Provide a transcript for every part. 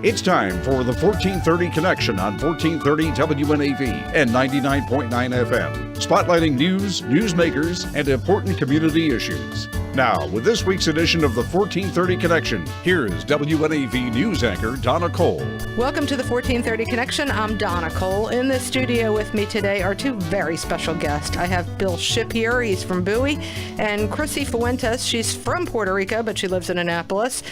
It's time for the 1430 Connection on 1430 WNAV and 99.9 FM, spotlighting news, newsmakers, and important community issues. Now, with this week's edition of the 1430 Connection, here is WNAV news anchor Donna Cole. Welcome to the 1430 Connection. I'm Donna Cole. In the studio with me today are two very special guests. I have Bill Shipp here. He's from Bowie, and Crissy Fuentes. She's from Puerto Rico, but she lives in Annapolis.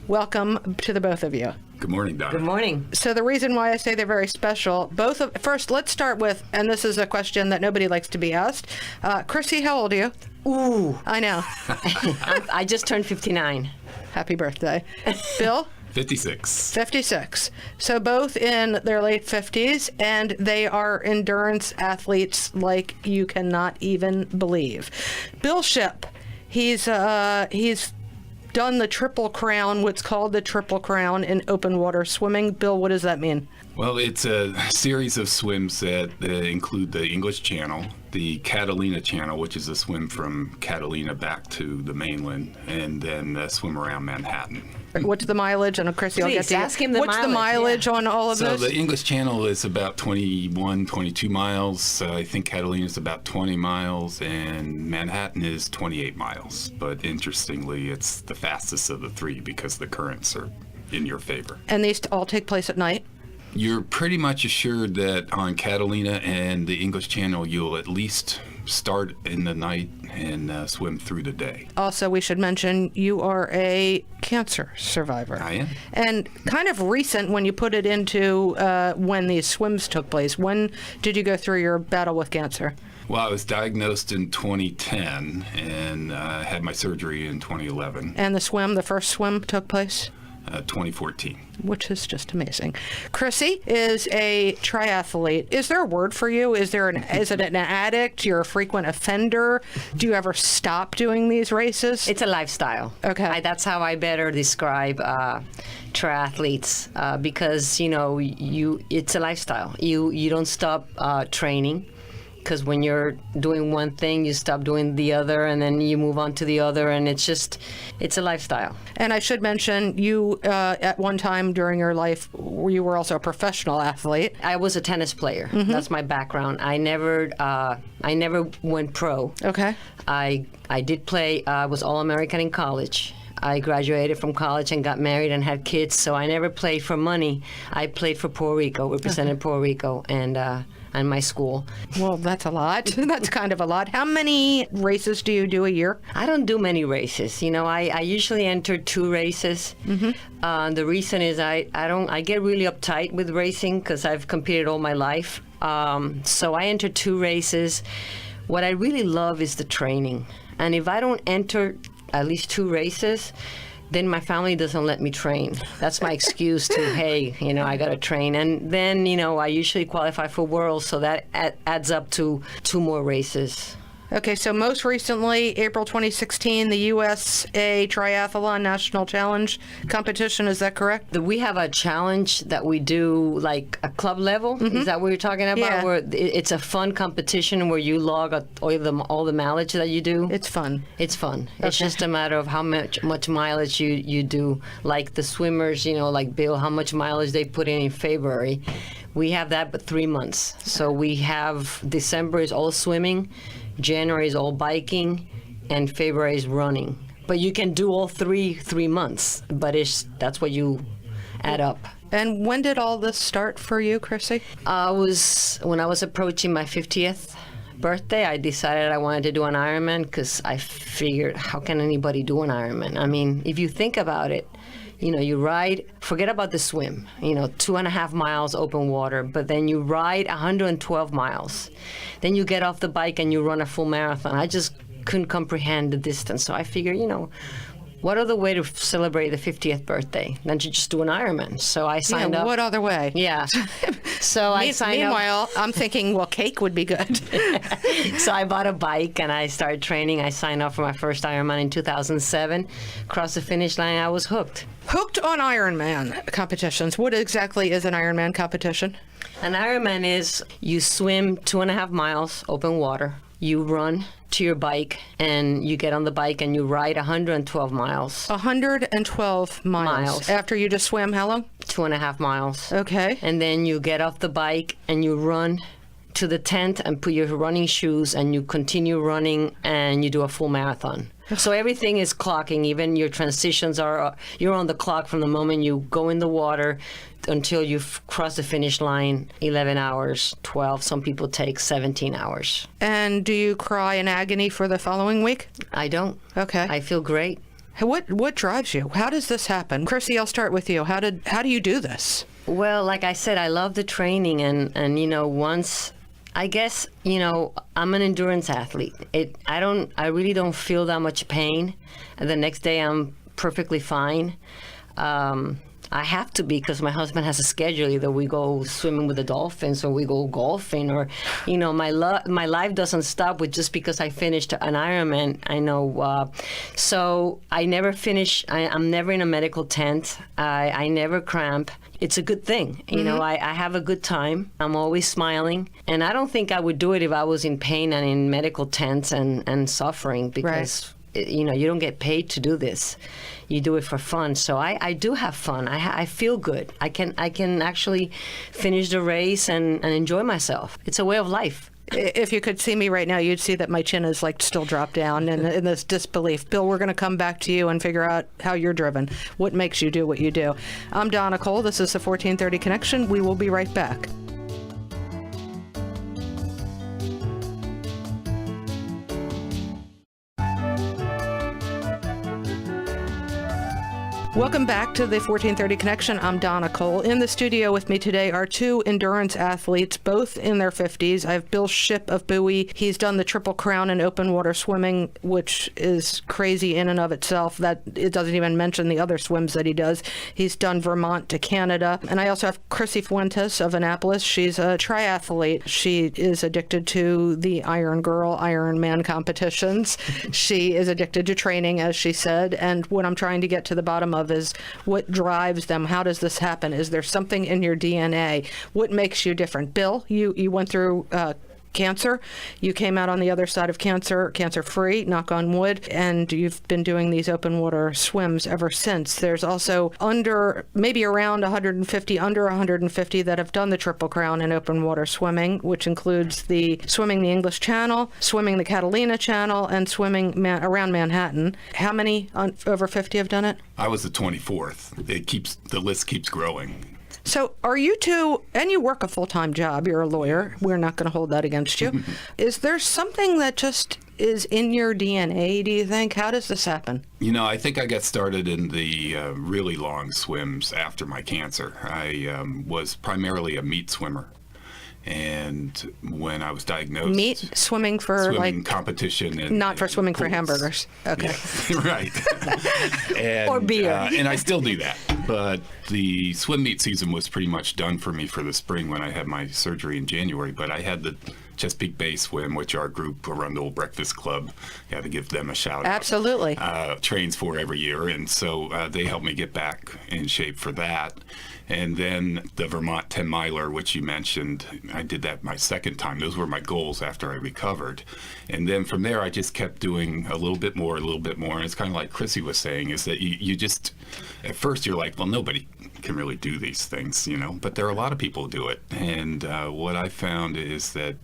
Welcome to the both of you. Good morning, Donna. Good morning. So the reason why I say they're very special, first, let's start with, and this is a question that nobody likes to be asked. Crissy, how old are you? Ooh. I know. I just turned 59. Happy birthday. Bill? 56. 56. So both in their late 50s, and they are endurance athletes like you cannot even believe. Bill Shipp, he's done the Triple Crown, what's called the Triple Crown in open water swimming. Bill, what does that mean? Well, it's a series of swims that include the English Channel, the Catalina Channel, which is a swim from Catalina back to the mainland, and then a swim around Manhattan. What's the mileage? And Crissy, I'll get to you. Ask him the What's the mileage on all of those? So the English Channel is about 21, 22 miles. I think Catalina is about 20 miles, and Manhattan is 28 miles. But interestingly, it's the fastest of the three because the currents are in your favor. And these all take place at night? You're pretty much assured that on Catalina and the English Channel, you'll at least start in the night and swim through the day. Also, we should mention you are a cancer survivor. I am. And kind of recent when you put it into when these swims took place. When did you go through your battle with cancer? Well, I was diagnosed in 2010 and had my surgery in 2011. And the first swim took place? 2014. Which is just amazing. Crissy is a triathlete. Is there a word for you? Is it an addict? You're a frequent offender? Do you ever stop doing these races? It's a lifestyle. Okay. That's how I better describe triathletes because, it's a lifestyle. You don't stop training. Because when you're doing one thing, you stop doing the other, and then you move on to the other, and it's a lifestyle. And I should mention, you, at one time during your life, you were also a professional athlete. I was a tennis player. Mm-hmm. That's my background. I never went pro. Okay. I did play, I was All-American in college. I graduated from college and got married and had kids, so I never played for money. I played for Puerto Rico, represented Puerto Rico, and my school. Well, that's a lot. That's kind of a lot. How many races do you do a year? I don't do many races. I usually enter 2 races. Mm-hmm. The reason is I get really uptight with racing because I've competed all my life. So I enter 2 races. What I really love is the training. And if I don't enter at least 2 races, then my family doesn't let me train. That's my excuse to, hey, I got to train. And then, I usually qualify for Worlds, so that adds up to 2 more races. Okay, so most recently, April 2016, the USA Triathlon National Challenge competition, is that correct? We have a challenge that we do like a club level. Mm-hmm. Is that what you're talking about? Yeah. Where it's a fun competition where you log all the mileage that you do. It's fun. It's fun. Okay. It's just a matter of how much mileage you do. Like the swimmers, like Bill, how much mileage they put in February. We have that, but 3 months. So we have December is all swimming, January is all biking, and February is running. But you can do all 3 months, but that's what you add up. And when did all this start for you, Crissy? When I was approaching my 50th birthday, I decided I wanted to do an Ironman because I figured, how can anybody do an Ironman? I mean, if you think about it, you ride, forget about the swim, 2.5 miles open water, but then you ride 112 miles. Then you get off the bike and you run a full marathon. I just couldn't comprehend the distance. So I figured, what other way to celebrate the 50th birthday than to just do an Ironman? So I signed up. What other way? Yeah. So I signed up. Meanwhile, I'm thinking, well, cake would be good. So I bought a bike and I started training. I signed up for my first Ironman in 2007. Crossed the finish line, I was hooked. Hooked on Ironman competitions. What exactly is an Ironman competition? An Ironman is you swim 2.5 miles open water. You run to your bike, and you get on the bike and you ride 112 miles. 112 miles. After you just swam how long? 2.5 miles. Okay. And then you get off the bike and you run to the tent and put your running shoes and you continue running and you do a full marathon. So everything is clocking. Even your transitions you're on the clock from the moment you go in the water until you've crossed the finish line. 11 hours, 12. Some people take 17 hours. And do you cry in agony for the following week? I don't. Okay. I feel great. What drives you? How does this happen? Crissy, I'll start with you. How do you do this? Well, like I said, I love the training and once I guess, I'm an endurance athlete. I really don't feel that much pain. And the next day I'm perfectly fine. I have to be because my husband has a schedule. Either we go swimming with the dolphins or we go golfing or, my life doesn't stop with just because I finished an Ironman. I know. So I never finish. I'm never in a medical tent. I never cramp. It's a good thing. I have a good time. I'm always smiling. And I don't think I would do it if I was in pain and in medical tents and suffering because, you don't get paid to do this. You do it for fun. So I do have fun. I feel good. I can actually finish the race and enjoy myself. It's a way of life. If you could see me right now, you'd see that my chin is still dropped down in this disbelief. Bill, we're going to come back to you and figure out how you're driven. What makes you do what you do? I'm Donna Cole. This is the 1430 Connection. We will be right back. Welcome back to the 1430 Connection. I'm Donna Cole. In the studio with me today are two endurance athletes, both in their 50s. I have Bill Shipp of Bowie. He's done the Triple Crown in open water swimming, which is crazy in and of itself. That it doesn't even mention the other swims that he does. He's done Vermont to Canada. And I also have Crissy Fuentes of Annapolis. She's a triathlete. She is addicted to the Ironman competitions. She is addicted to training, as she said. And what I'm trying to get to the bottom of is what drives them. How does this happen? Is there something in your DNA? What makes you different? Bill, you went through cancer. You came out on the other side of cancer-free, knock on wood, and you've been doing these open water swims ever since. There's also maybe around 150 that have done the Triple Crown in open water swimming, which includes swimming the English Channel, swimming the Catalina Channel, and swimming around Manhattan. How many over 50 have done it? I was the 24th. The list keeps growing. So are you two, and you work a full-time job, you're a lawyer, we're not going to hold that against you. Is there something that just is in your DNA, do you think? How does this happen? I think I got started in the really long swims after my cancer. I was primarily a meet swimmer. And when I was diagnosed... Meat? Swimming for competition. And, not for swimming pools. For hamburgers. Okay. Yeah, right. And, or beer. And I still do that. But the swim meet season was pretty much done for me for the spring when I had my surgery in January. But I had the Chesapeake Bay Swim, which our group around the Old Breakfast Club, you had to give them a shout out. Absolutely. Trains for every year. And so they helped me get back in shape for that. And then the Vermont 10 miler, which you mentioned, I did that my second time. Those were my goals after I recovered. And then from there, I just kept doing a little bit more. And it's kind of like Crissy was saying, is that you just, at first you're like, well, nobody can really do these things, but there are a lot of people who do it. And what I found is that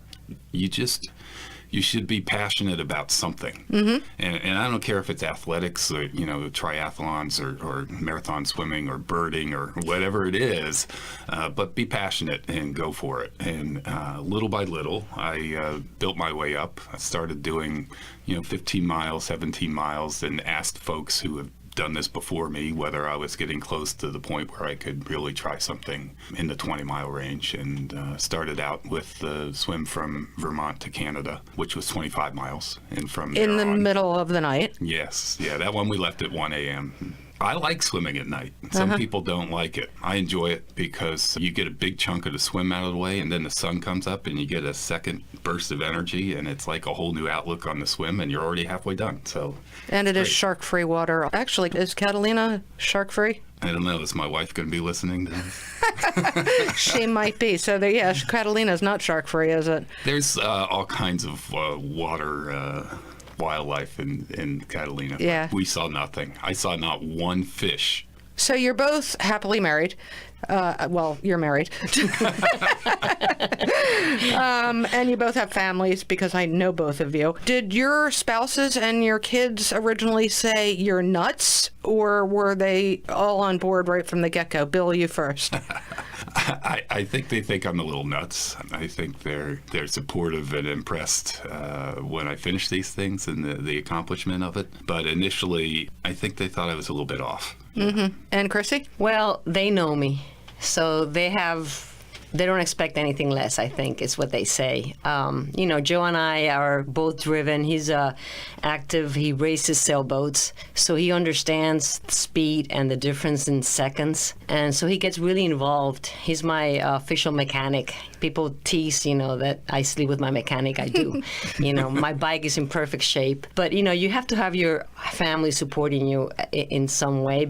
you should be passionate about something. Mm-hmm. And I don't care if it's athletics or, triathlons or marathon swimming or birding or whatever it is, but be passionate and go for it. And little by little, I built my way up. I started doing, 15 miles, 17 miles, and asked folks who have done this before me, whether I was getting close to the point where I could really try something in the 20-mile range, and started out with the swim from Vermont to Canada, which was 25 miles. And from there in the middle of the night? Yes. Yeah, that one we left at 1 a.m. I like swimming at night. Some people don't like it. I enjoy it because you get a big chunk of the swim out of the way, and then the sun comes up and you get a second burst of energy, and it's like a whole new outlook on the swim, and you're already halfway done. And it is shark-free water. Actually, is Catalina shark-free? I don't know. Is my wife going to be listening to this? She might be. So, Catalina's not shark-free, is it? There's all kinds of water wildlife in Catalina. Yeah. We saw nothing. I saw not one fish So you're both happily married. Well, you're married. And you both have families because I know both of you. Did your spouses and your kids originally say you're nuts, or were they all on board right from the get-go? Bill, you first. I think they think I'm a little nuts. I think they're supportive and impressed when I finish these things and the accomplishment of it. But initially, I think they thought I was a little bit off. Mm-hmm. And Crissy? Well, they know me, so they don't expect anything less, I think, is what they say. Joe and I are both driven. He's active. He races sailboats, so he understands speed and the difference in seconds. And so he gets really involved. He's my official mechanic. People tease, that I sleep with my mechanic. I do. My bike is in perfect shape. But, you have to have your family supporting you in some way,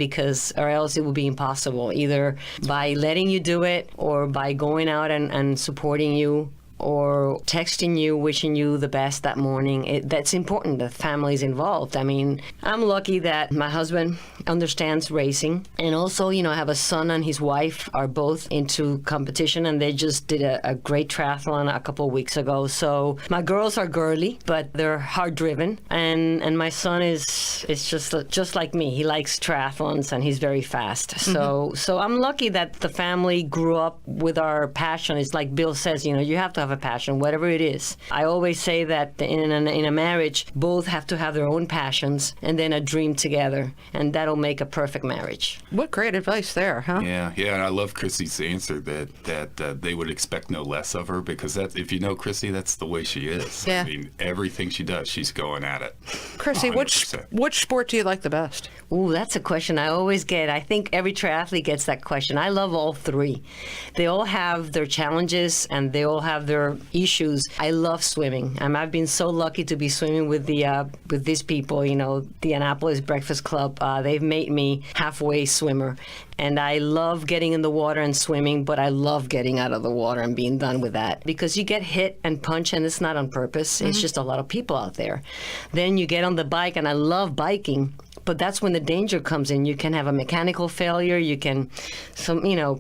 or else it will be impossible, either by letting you do it or by going out and supporting you, or texting you, wishing you the best that morning. That's important. The family's involved. I mean, I'm lucky that my husband understands racing. And also, I have a son and his wife are both into competition, and they just did a great triathlon a couple of weeks ago. So my girls are girly, but they're hard-driven. And my son is just like me. He likes triathlons, and he's very fast. So I'm lucky that the family grew up with our passion. It's like Bill says, you have to have a passion, whatever it is. I always say that in a marriage, both have to have their own passions and then a dream together, and that'll make a perfect marriage. What great advice there, huh? Yeah, and I love Crissy's answer that they would expect no less of her, because if you know Crissy, that's the way she is. Yeah. I mean, everything she does, she's going at it. Crissy, 100%. which sport do you like the best? Ooh, that's a question I always get. I think every triathlete gets that question. I love all three. They all have their challenges and they all have their issues. I love swimming. I've been so lucky to be swimming with these people, the Annapolis Breakfast Club. They've made me halfway swimmer. And I love getting in the water and swimming, but I love getting out of the water and being done with that, because you get hit and punched, and it's not on purpose. It's just a lot of people out there. Then you get on the bike, and I love biking, but that's when the danger comes in. You can have a mechanical failure.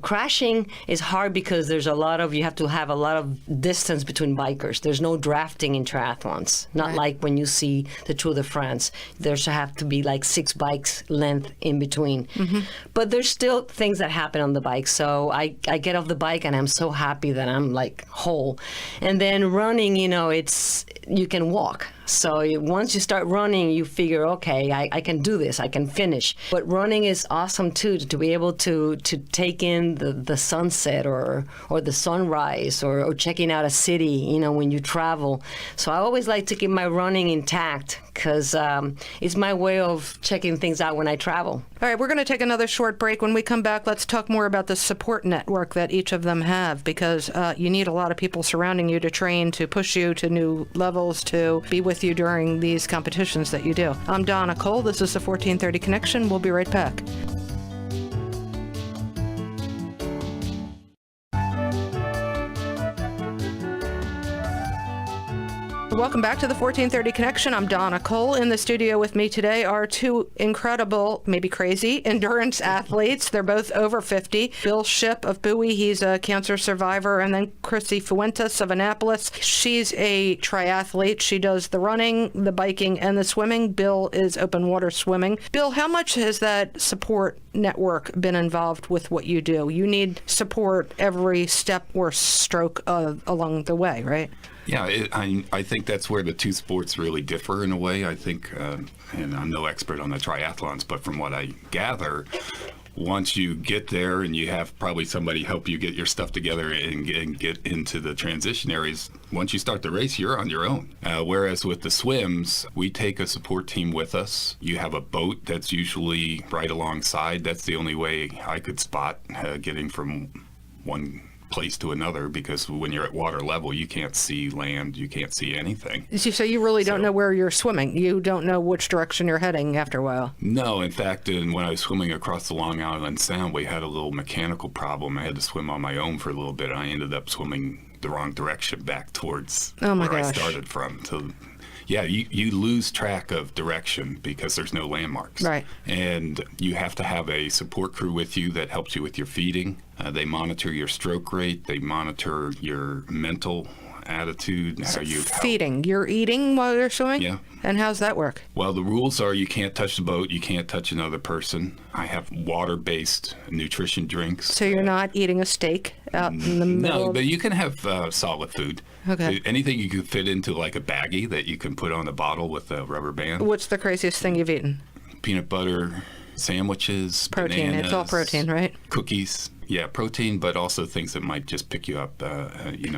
Crashing is hard because you have to have a lot of distance between bikers. There's no drafting in triathlons, not like when you see the Tour de France. There's have to be like 6 bikes length in between. But there's still things that happen on the bike. So I get off the bike and I'm so happy that I'm like whole. And then running, you can walk. So once you start running, you figure, okay, I can do this, I can finish. But running is awesome too, to be able to take in the sunset or the sunrise or checking out a city, when you travel. So I always like to keep my running intact, because it's my way of checking things out when I travel. All right, we're going to take another short break. When we come back, let's talk more about the support network that each of them have, because you need a lot of people surrounding you to train, to push you to new levels, to be with you during these competitions that you do. I'm Donna Cole. This is the 1430 Connection. We'll be right back. Welcome back to the 1430 Connection. I'm Donna Cole. In the studio with me today are two incredible, maybe crazy, endurance athletes. They're both over 50. Bill Shipp of Bowie, he's a cancer survivor, and then Crissy Fuentes of Annapolis. She's a triathlete. She does the running, the biking, and the swimming. Bill is open water swimming. Bill, how much has that support network been involved with what you do? You need support every step or stroke along the way, right? Yeah, I think that's where the two sports really differ in a way. I think, and I'm no expert on the triathlons, but from what I gather, once you get there and you have probably somebody help you get your stuff together and get into the transition areas, once you start the race, you're on your own. Whereas with the swims, we take a support team with us. You have a boat that's usually right alongside. That's the only way I could spot getting from one place to another, because when you're at water level, you can't see land, you can't see anything. So you really don't know where you're swimming. You don't know which direction you're heading after a while. No, in fact, when I was swimming across the Long Island Sound, we had a little mechanical problem. I had to swim on my own for a little bit. I ended up swimming the wrong direction back towards where I started from. So Yeah, you lose track of direction because there's no landmarks. Right. And you have to have a support crew with you that helps you with your feeding. They monitor your stroke rate. They monitor your mental attitude. Feeding. You're eating while you're swimming? Yeah. And how's that work? Well, the rules are you can't touch the boat. You can't touch another person. I have water-based nutrition drinks. So you're not eating a steak out in the middle? No, but you can have solid food. Okay. Anything you can fit into like a baggie that you can put on a bottle with a rubber band. What's the craziest thing you've eaten? Peanut butter, sandwiches, Protein. bananas, It's all protein, right? Cookies. Yeah, protein, but also things that might just pick you up,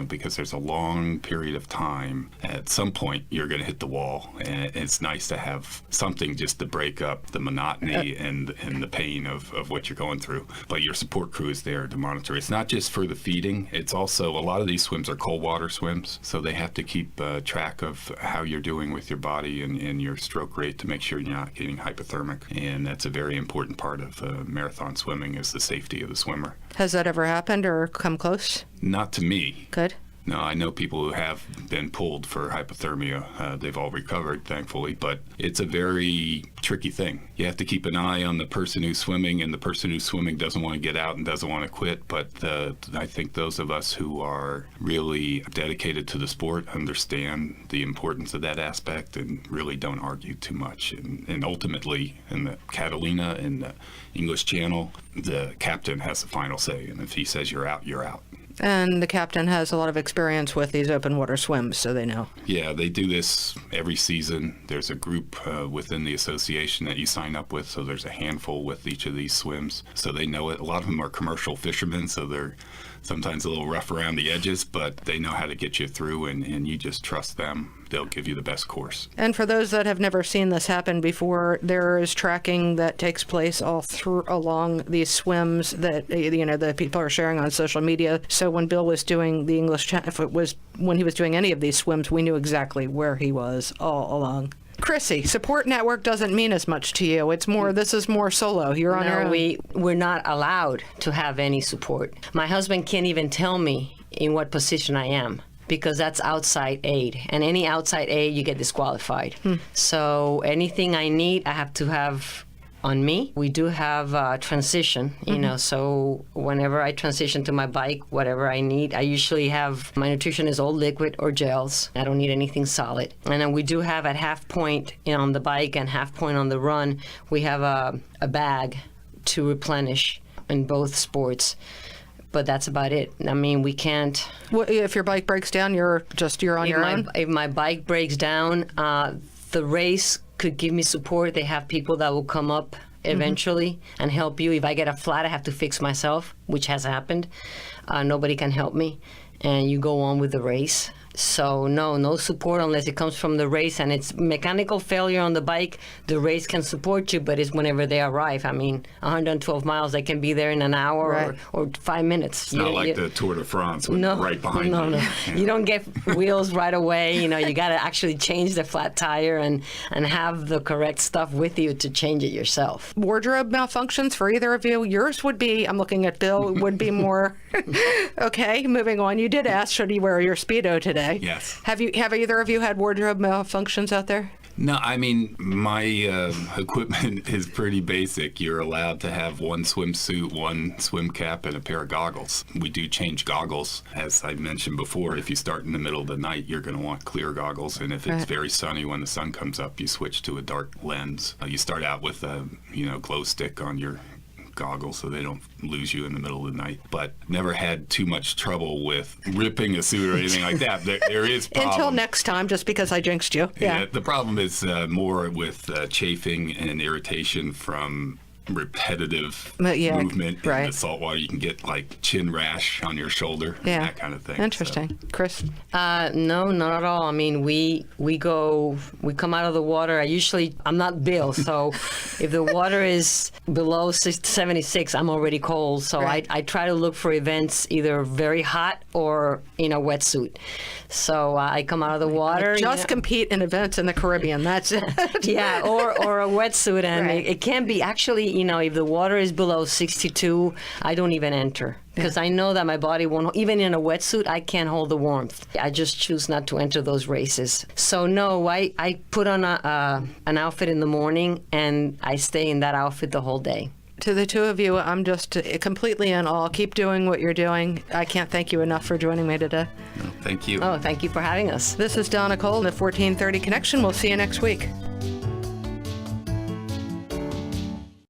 because there's a long period of time. At some point, you're going to hit the wall, and it's nice to have something just to break up the monotony and the pain of what you're going through. But your support crew is there to monitor. It's not just for the feeding. It's also, a lot of these swims are cold water swims, so they have to keep track of how you're doing with your body and your stroke rate to make sure you're not getting hypothermic. And that's a very important part of marathon swimming is the safety of the swimmer. Has that ever happened or come close? Not to me. Good. No, I know people who have been pulled for hypothermia. They've all recovered, thankfully, but it's a very tricky thing. You have to keep an eye on the person who's swimming, and the person who's swimming doesn't want to get out and doesn't want to quit. But I think those of us who are really dedicated to the sport understand the importance of that aspect and really don't argue too much. And ultimately, in the Catalina and the English Channel, the captain has the final say. And if he says you're out, you're out. And the captain has a lot of experience with these open water swims, so they know. Yeah, they do this every season. There's a group within the association that you sign up with, so there's a handful with each of these swims. So they know it. A lot of them are commercial fishermen, so they're sometimes a little rough around the edges, but they know how to get you through, and you just trust them. They'll give you the best course. And for those that have never seen this happen before, there is tracking that takes place all through along these swims that the people are sharing on social media. So when Bill was doing the English Channel, when he was doing any of these swims, we knew exactly where he was all along. Crissy, support network doesn't mean as much to you. This is more solo. You're on your own. We're not allowed to have any support. My husband can't even tell me in what position I am, because that's outside aid. And any outside aid, you get disqualified. So anything I need, I have to have on me. We do have transition, so whenever I transition to my bike, whatever I need, I usually have, my nutrition is all liquid or gels. I don't need anything solid. And then we do have at half point on the bike and half point on the run, we have a bag to replenish in both sports. But that's about it. I mean, we can't. What, if your bike breaks down, you're on your own? If my bike breaks down, the race could give me support. They have people that will come up eventually and help you. If I get a flat, I have to fix myself, which has happened. Nobody can help me. And you go on with the race. So no support unless it comes from the race, and it's mechanical failure on the bike. The race can support you, but it's whenever they arrive. I mean, 112 miles, they can be there in an hour or 5 minutes. It's not like the Tour de France right behind you. No. Yeah. You don't get wheels right away. You got to actually change the flat tire and have the correct stuff with you to change it yourself. Wardrobe malfunctions for either of you? Yours would be, I'm looking at Bill, would be more, okay, moving on. You did ask, should he wear your Speedo today? Yes. Have either of you had wardrobe malfunctions out there? No, I mean, my equipment is pretty basic. You're allowed to have one swimsuit, one swim cap, and a pair of goggles. We do change goggles. As I mentioned before, if you start in the middle of the night, you're going to want clear goggles. And if it's very sunny when the sun comes up, you switch to a dark lens. You start out with a glow stick on your goggles so they don't lose you in the middle of the night, but never had too much trouble with ripping a suit or anything like that. There is problems. Until next time, just because I jinxed you. Yeah, the problem is more with chafing and irritation from repetitive movement in the salt water. You can get like chin rash on your shoulder, that kind of thing. Interesting. So. Chris? No, not at all. I mean, we come out of the water. I'm not Bill, so if the water is below 76, I'm already cold. So I try to look for events either very hot or in a wetsuit. So I come out of the water. Just compete in events in the Caribbean. That's it. Yeah, or a wetsuit, and it can be actually. if the water is below 62, I don't even enter. Because I know that my body won't, even in a wetsuit, I can't hold the warmth. I just choose not to enter those races. So no, I put on an outfit in the morning and I stay in that outfit the whole day. To the two of you, I'm just completely in awe. Keep doing what you're doing. I can't thank you enough for joining me today. No, thank you. Oh, thank you for having us. This is Donna Cole, the 1430 Connection. We'll see you next week.